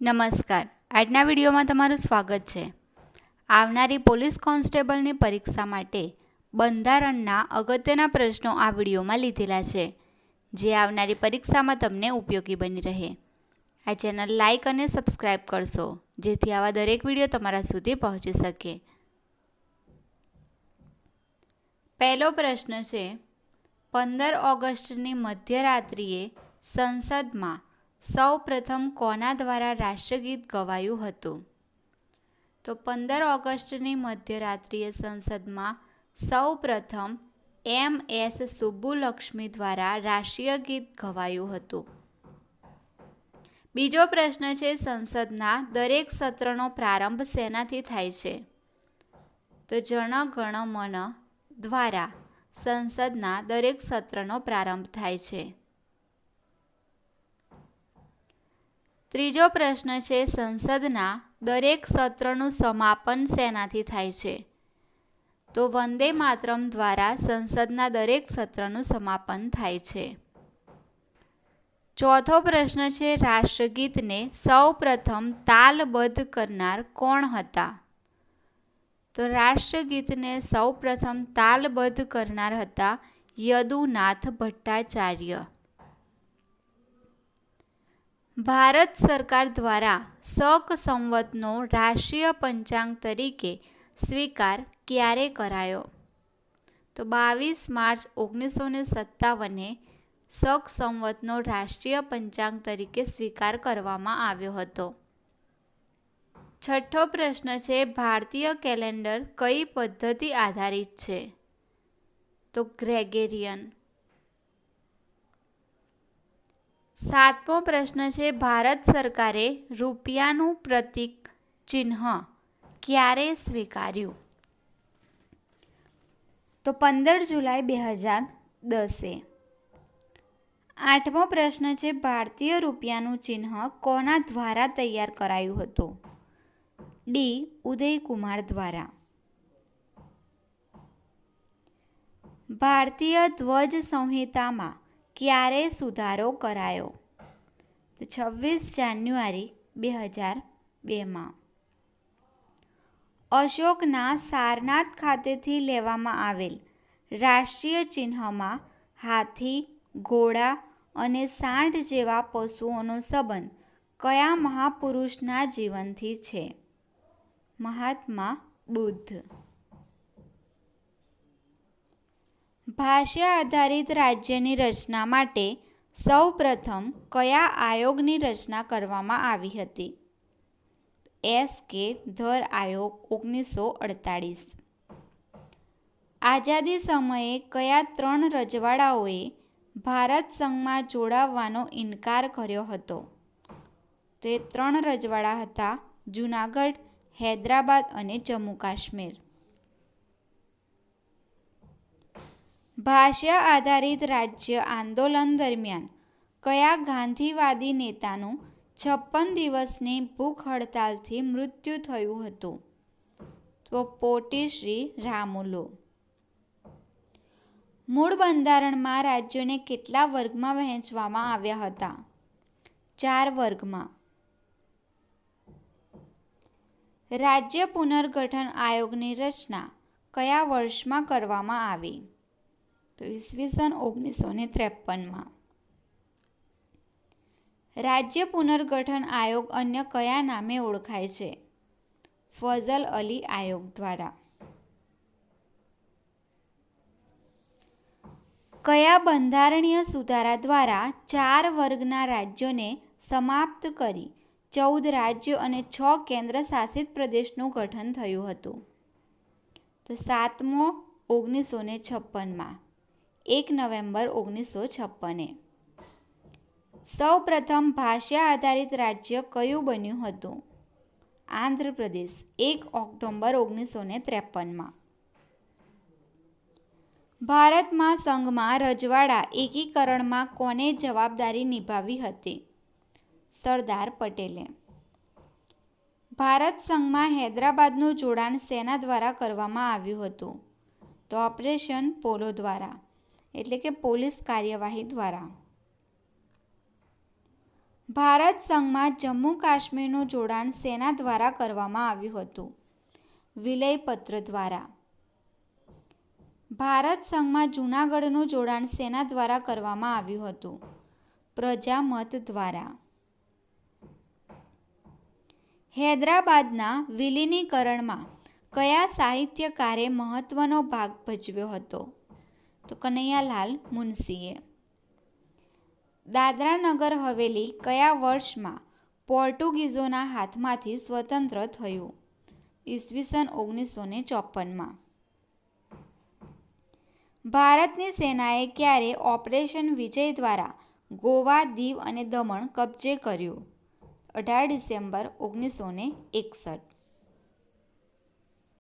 નમસ્કાર. આજના વિડીયોમાં તમારું સ્વાગત છે. આવનારી પોલીસ કોન્સ્ટેબલની પરીક્ષા માટે બંધારણના અગત્યના પ્રશ્નો આ વિડીયોમાં લીધેલા છે, જે આવનારી પરીક્ષામાં તમને ઉપયોગી બની રહે. આ ચેનલ લાઇક અને સબસ્ક્રાઈબ કરશો, જેથી આવા દરેક વિડીયો તમારા સુધી પહોંચી શકે. પહેલો પ્રશ્ન છે, 15 ઓગસ્ટની મધ્યરાત્રિએ સંસદમાં સૌ પ્રથમ કોના દ્વારા રાષ્ટ્રગીત ગવાયું હતું? તો 15 ઓગસ્ટની મધ્યરાત્રિએ સંસદમાં સૌ પ્રથમ MS સુબ્બુલક્ષ્મી દ્વારા રાષ્ટ્રીય ગીત ગવાયું હતું. બીજો પ્રશ્ન છે, સંસદના દરેક સત્રનો પ્રારંભ શેનાથી થાય છે? તો જન ગણ મન દ્વારા સંસદના દરેક સત્રનો પ્રારંભ થાય છે. ત્રીજો પ્રશ્ન છે, સંસદના દરેક સત્રનું સમાપન શેનાથી થાય છે? તો વંદે માતરમ દ્વારા સંસદના દરેક સત્રનું સમાપન થાય છે. ચોથો પ્રશ્ન છે, રાષ્ટ્રગીતને સૌ પ્રથમ તાલબદ્ધ કરનાર કોણ હતા? તો રાષ્ટ્રગીતને સૌ પ્રથમ તાલબદ્ધ કરનાર હતા યદુનાથ ભટ્ટાચાર્ય. ભારત સરકાર દ્વારા શક સંવતનો રાષ્ટ્રીય પંચાંગ તરીકે સ્વીકાર ક્યારે કરાયો? તો 22 માર્ચ 1957 શક સંવતનો રાષ્ટ્રીય પંચાંગ તરીકે સ્વીકાર કરવામાં આવ્યો હતો. છઠ્ઠો પ્રશ્ન છે, ભારતીય કેલેન્ડર કઈ પદ્ધતિ આધારિત છે? તો ગ્રેગેરિયન. સાતમો પ્રશ્ન છે, ભારત સરકારે રૂપિયાનું પ્રતીક ચિહ્ન ક્યારે સ્વીકાર્યું? તો 15 જુલાઈ 2010. આઠમો પ્રશ્ન છે, ભારતીય રૂપિયાનું ચિહ્ન કોના દ્વારા તૈયાર કરાયું હતું? ડી. ઉદયકુમાર દ્વારા. ભારતીય ધ્વજ સંહિતામાં ક્યારે સુધારો કરાયો? તો 26 જાન્યુઆરી 2002. અશોકના સારનાથ ખાતેથી લેવામાં આવેલ રાષ્ટ્રીય ચિહ્નમાં હાથી, ઘોડા અને સાંઢ જેવા પશુઓનો સંબંધ કયા મહાપુરુષના જીવનથી છે? મહાત્મા બુદ્ધ. ભાષા આધારિત રાજ્યની રચના માટે સૌ પ્રથમ કયા આયોગની રચના કરવામાં આવી હતી? S.K. ધર આયોગ 1948. આઝાદી સમયે કયા 3 રજવાડાઓએ ભારત સંઘમાં જોડાવવાનો ઇનકાર કર્યો હતો? તે 3 રજવાડા હતા જૂનાગઢ, હૈદરાબાદ અને જમ્મુ કાશ્મીર. ભાષા આધારિત રાજ્ય આંદોલન દરમિયાન કયા ગાંધીવાદી નેતાનું 56 દિવસની ભૂખ હડતાલથી મૃત્યુ થયું હતું? તો પોટી શ્રી રામુલુ. મૂળ બંધારણમાં રાજ્યોને કેટલા વર્ગમાં વહેંચવામાં આવ્યા હતા? 4 વર્ગમાં. રાજ્ય પુનર્ગઠન આયોગની રચના કયા વર્ષમાં કરવામાં આવી? તો ઈસવીસન 1953. રાજ્ય પુનર્ગઠન આયોગ અન્ય કયા નામે ઓળખાય છે? ફઝલ અલી આયોગ દ્વારા. કયા બંધારણીય સુધારા દ્વારા 4 વર્ગના રાજ્યોને સમાપ્ત કરી 14 રાજ્યો અને 6 કેન્દ્ર શાસિત પ્રદેશનું ગઠન થયું હતું? તો 7મો 1956. 1 નવેમ્બર 1956. સૌ પ્રથમ ભાષા આધારિત રાજ્ય કયું બન્યું હતું? આંધ્રપ્રદેશ 1 ઓક્ટોબર 1953. ભારતમાં સંઘમાં રજવાડા એકીકરણમાં કોને જવાબદારી નિભાવી હતી? સરદાર પટેલે. ભારત સંઘમાં હૈદરાબાદનું જોડાણ સેના દ્વારા કરવામાં આવ્યું હતું? તો ઓપરેશન પોલો દ્વારા, એટલે કે પોલીસ કાર્યવાહી દ્વારા. ભારત સંઘમાં જમ્મુ કાશ્મીરનું જોડાણ સેના દ્વારા કરવામાં આવ્યું હતું? વિલયપત્ર દ્વારા. ભારત સંઘમાં જૂનાગઢનું જોડાણ સેના દ્વારા કરવામાં આવ્યું હતું? પ્રજામત દ્વારા. હૈદરાબાદના વિલીનીકરણમાં કયા સાહિત્યકારે મહત્વનો ભાગ ભજવ્યો હતો? તો કનૈયાલાલ મુનશીએ. દાદરા નગર હવેલી કયા વર્ષમાં પોર્ટુગીઝોના હાથમાંથી સ્વતંત્ર થયું? ઈસવીસન 1954માં. ભારતની સેનાએ ક્યારે ઓપરેશન વિજય દ્વારા ગોવા, દીવ અને દમણ કબજે કર્યું? 18 ડિસેમ્બર 1961.